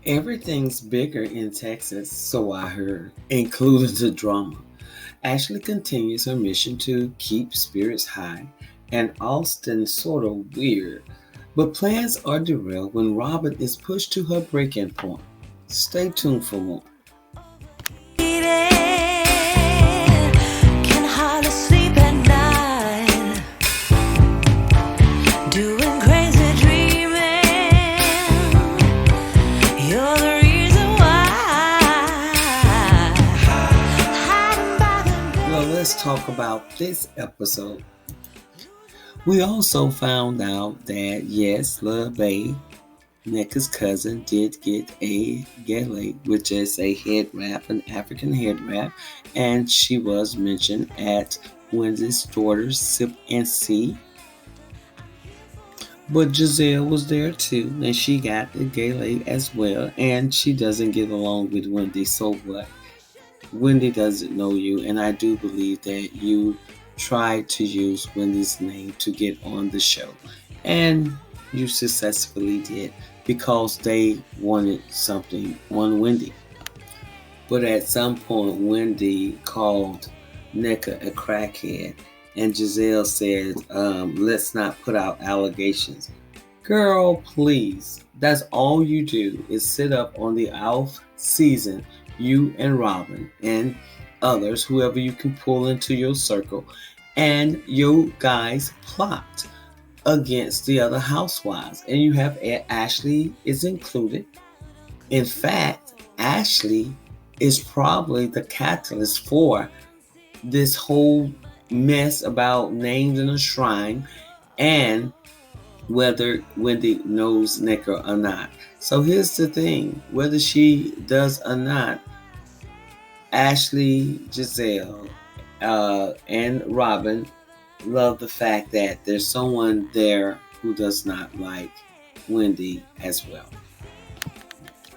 Everything's bigger in Texas, so I heard, including the drama. Ashley continues her mission to keep spirits high, and Austin sort of weird. But plans are derailed when Robyn is pushed to her breaking point. Stay tuned for more. Can hardly sleep at night, doing crazy dreaming. You're the reason why. Hiding by the Well, let's talk about this episode. We also found out that yes, Lil Bae, Nneka's cousin, did get a gala, which is a head wrap, an African head wrap, and she was mentioned at Wendy's daughter's Sip and See. But Giselle was there too, and she got a gala as well, and she doesn't get along with Wendy, so what? Wendy doesn't know you, and I do believe that you tried to use Wendy's name to get on the show. And you successfully did because they wanted something on Wendy. But at some point, Wendy called Nneka a crackhead, and Giselle said, let's not put out allegations. Girl, please. That's all you do is sit up on the off season, you and Robyn and others, whoever you can pull into your circle, and you guys plot against the other housewives. And you have Ashley is included. In fact, Ashley is probably the catalyst for this whole mess about names in a shrine and whether Wendy knows Nneka or not. So here's the thing, whether she does or not, Ashley, Giselle, and Robyn love the fact that there's someone there who does not like Wendy as well.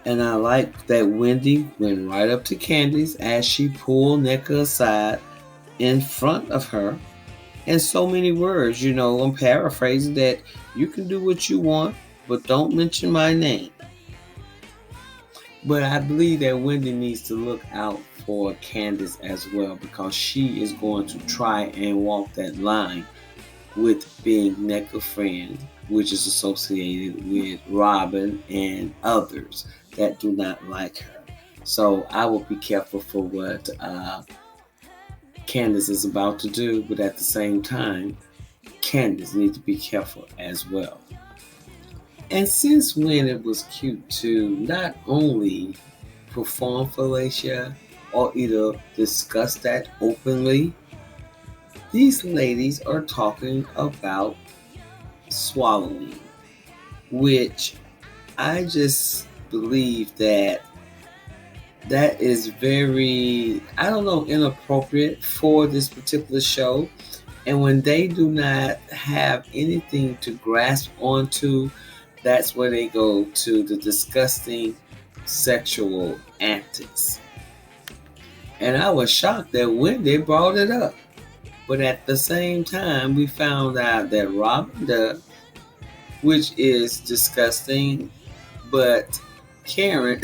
And I like that Wendy went right up to Candace as she pulled Nneka aside in front of her. In so many words, I'm paraphrasing that you can do what you want, but don't mention my name. But I believe that Wendy needs to look out for Candace as well because she is going to try and walk that line with being Nneka's friend, which is associated with Robyn and others that do not like her. So I will be careful for what Candace is about to do, but at the same time, Candace needs to be careful as well. And since when it was cute to not only perform fellatio or either discuss that openly, these ladies are talking about swallowing, which I just believe that is very, inappropriate for this particular show. And when they do not have anything to grasp onto, that's where they go to the disgusting sexual antics. And I was shocked that Wendy brought it up. But at the same time, we found out that Robyn does, which is disgusting. But Karen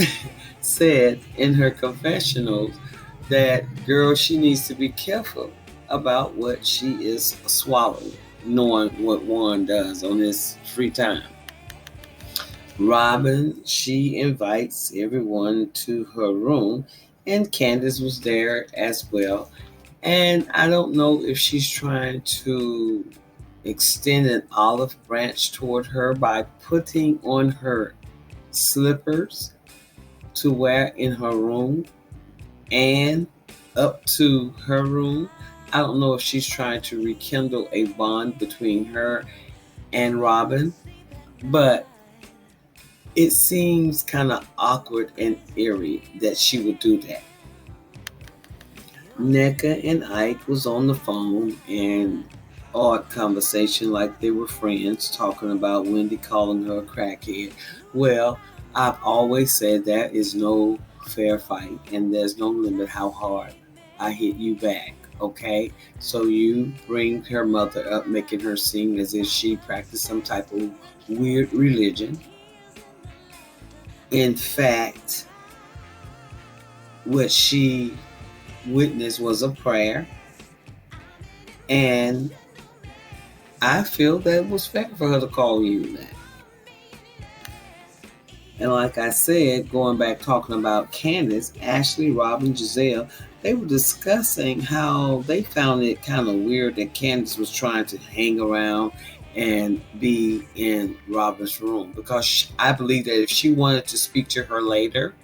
said in her confessionals that, girl, she needs to be careful about what she is swallowing, knowing what Warren does on his free time. Robyn, she invites everyone to her room, and Candace was there as well. And I don't know if she's trying to extend an olive branch toward her by putting on her slippers to wear in her room and up to her room. I don't know if she's trying to rekindle a bond between her and Robyn, but it seems kind of awkward and eerie that she would do that. Nneka and Ike was on the phone and odd conversation like they were friends talking about Wendy calling her a crackhead. Well, I've always said there is no fair fight and there's no limit how hard I hit you back. Okay, so you bring her mother up, making her sing as if she practiced some type of weird religion. In fact, what she witnessed was a prayer, and I feel that it was fair for her to call you that. And like I said, going back talking about Candace, Ashley, Robyn, Giselle, they were discussing how they found it kind of weird that Candace was trying to hang around and be in Robyn's room, because I believe that if she wanted to speak to her later,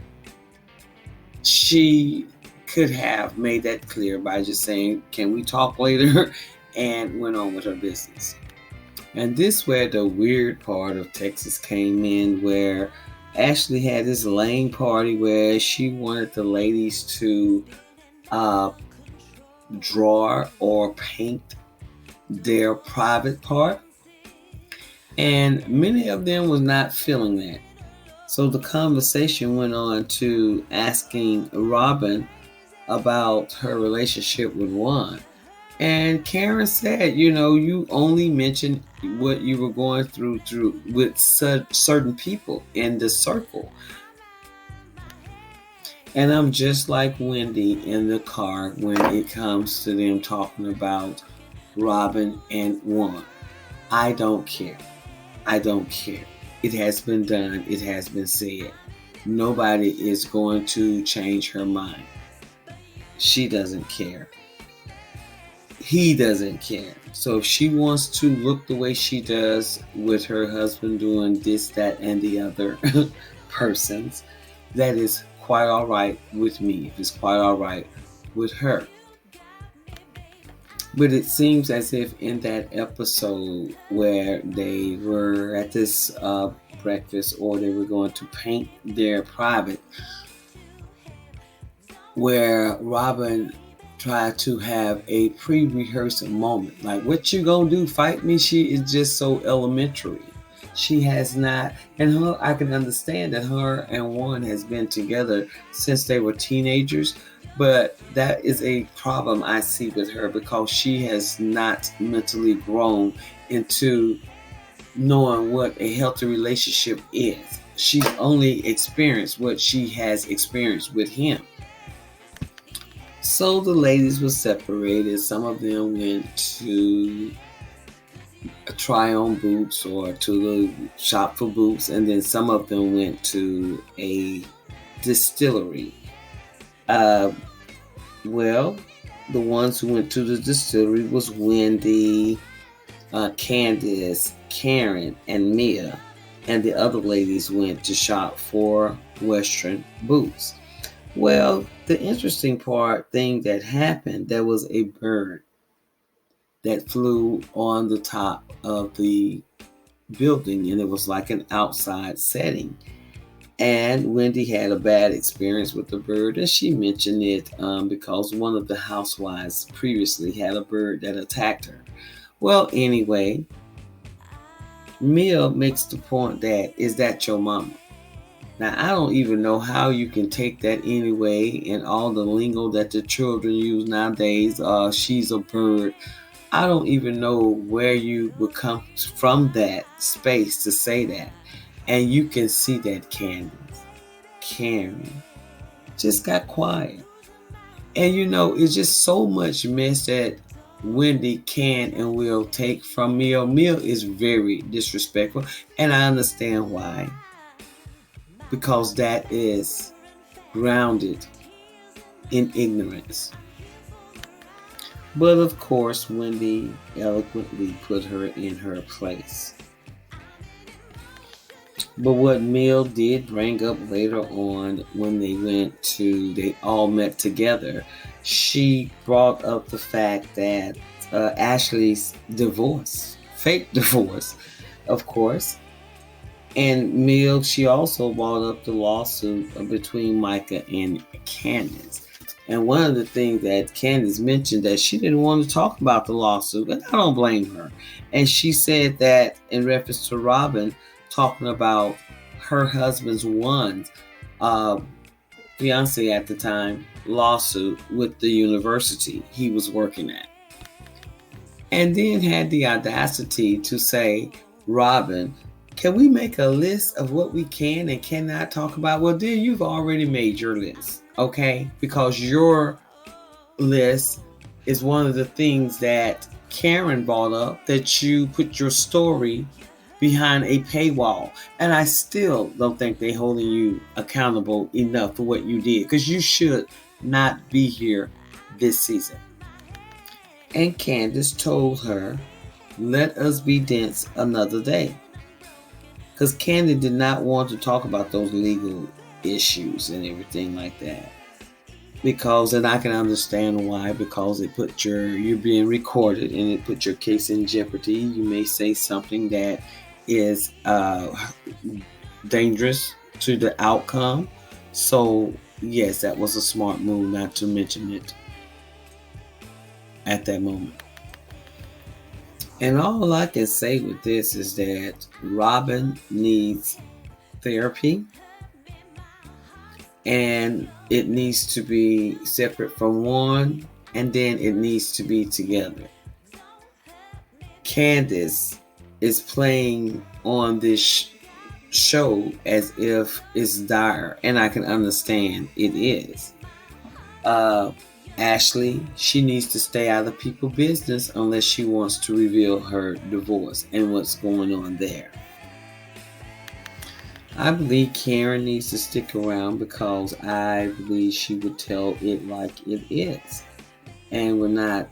she could have made that clear by just saying, "Can we talk later?" and went on with her business. And this where the weird part of Texas came in, where Ashley had this lame party where she wanted the ladies to uh, draw or paint their private part, and many of them was not feeling that. So the conversation went on to asking Robyn about her relationship with Juan. And Karen said, you only mentioned what you were going through with certain people in the circle. And I'm just like Wendy in the car when it comes to them talking about Robyn and Juan. I don't care. I don't care. It has been done. It has been said. Nobody is going to change her mind. She doesn't care. He doesn't care. So if she wants to look the way she does with her husband doing this, that, and the other persons, that is quite all right with me. It's quite all right with her. But it seems as if in that episode where they were at this breakfast, or they were going to paint their private, where Robyn tried to have a pre-rehearsed moment. Like, what you gonna do, fight me? She is just so elementary. She has not, and her, I can understand that her and Juan has been together since they were teenagers, but that is a problem I see with her, because she has not mentally grown into knowing what a healthy relationship is. She's only experienced what she has experienced with him. So the ladies were separated. Some of them went to try on boots or to the shop for boots, and then some of them went to a distillery. Well, the ones who went to the distillery was Wendy, Candace, Karen, and Mia, and the other ladies went to shop for Western boots. Well, the interesting thing that happened, there was a bird that flew on the top of the building, and it was like an outside setting. And Wendy had a bad experience with the bird, and she mentioned it because one of the housewives previously had a bird that attacked her. Well, anyway, Mia makes the point that, is that your mama? Now, I don't even know how you can take that anyway, and all the lingo that the children use nowadays. She's a bird. I don't even know where you would come from that space to say that. And you can see that Karen just got quiet. And it's just so much mess that Wendy can and will take from Mia. Mia is very disrespectful, and I understand why. Because that is grounded in ignorance. But of course, Wendy eloquently put her in her place. But what Mill did bring up later on, when they all met together, she brought up the fact that Ashley's divorce, fake divorce, of course. And Mill, she also brought up the lawsuit between Micah and Candace. And one of the things that Candace mentioned, that she didn't want to talk about the lawsuit, and I don't blame her. And she said that in reference to Robyn, talking about her husband's fiance at the time lawsuit with the university he was working at. And then had the audacity to say Robyn Can we make a list of what we can and cannot talk about? Well, dear, you've already made your list, okay? Because your list is one of the things that Karen brought up, that you put your story behind a paywall. And I still don't think they're holding you accountable enough for what you did, because you should not be here this season. And Candace told her, let us be dense another day. Because Candace did not want to talk about those legal issues and everything like that. Because, and I can understand why, because you're being recorded and it put your case in jeopardy. You may say something that is dangerous to the outcome. So yes, that was a smart move not to mention it at that moment. And all I can say with this is that Robyn needs therapy, and it needs to be separate from one, and then it needs to be together. Candace is playing on this show as if it's dire, and I can understand it is. Ashley, she needs to stay out of people's business unless she wants to reveal her divorce and what's going on there. I believe Karen needs to stick around because I believe she would tell it like it is and would not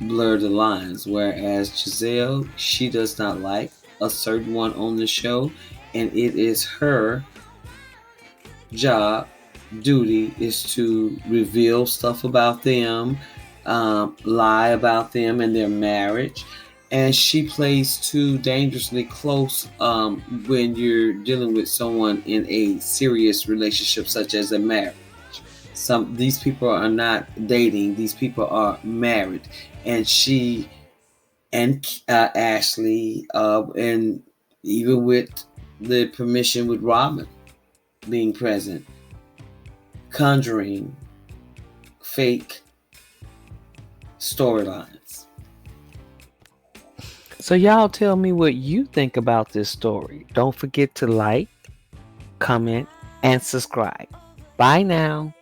blur the lines. Whereas Giselle, she does not like a certain one on the show, and it is her job, duty, is to reveal stuff about them, lie about them and their marriage. And she plays too dangerously close when you're dealing with someone in a serious relationship, such as a marriage. These people are not dating; these people are married, and she and Ashley, and even with the permission with Robyn being present, conjuring fake storylines. So y'all tell me what you think about this story. Don't forget to like, comment, and subscribe. Bye now.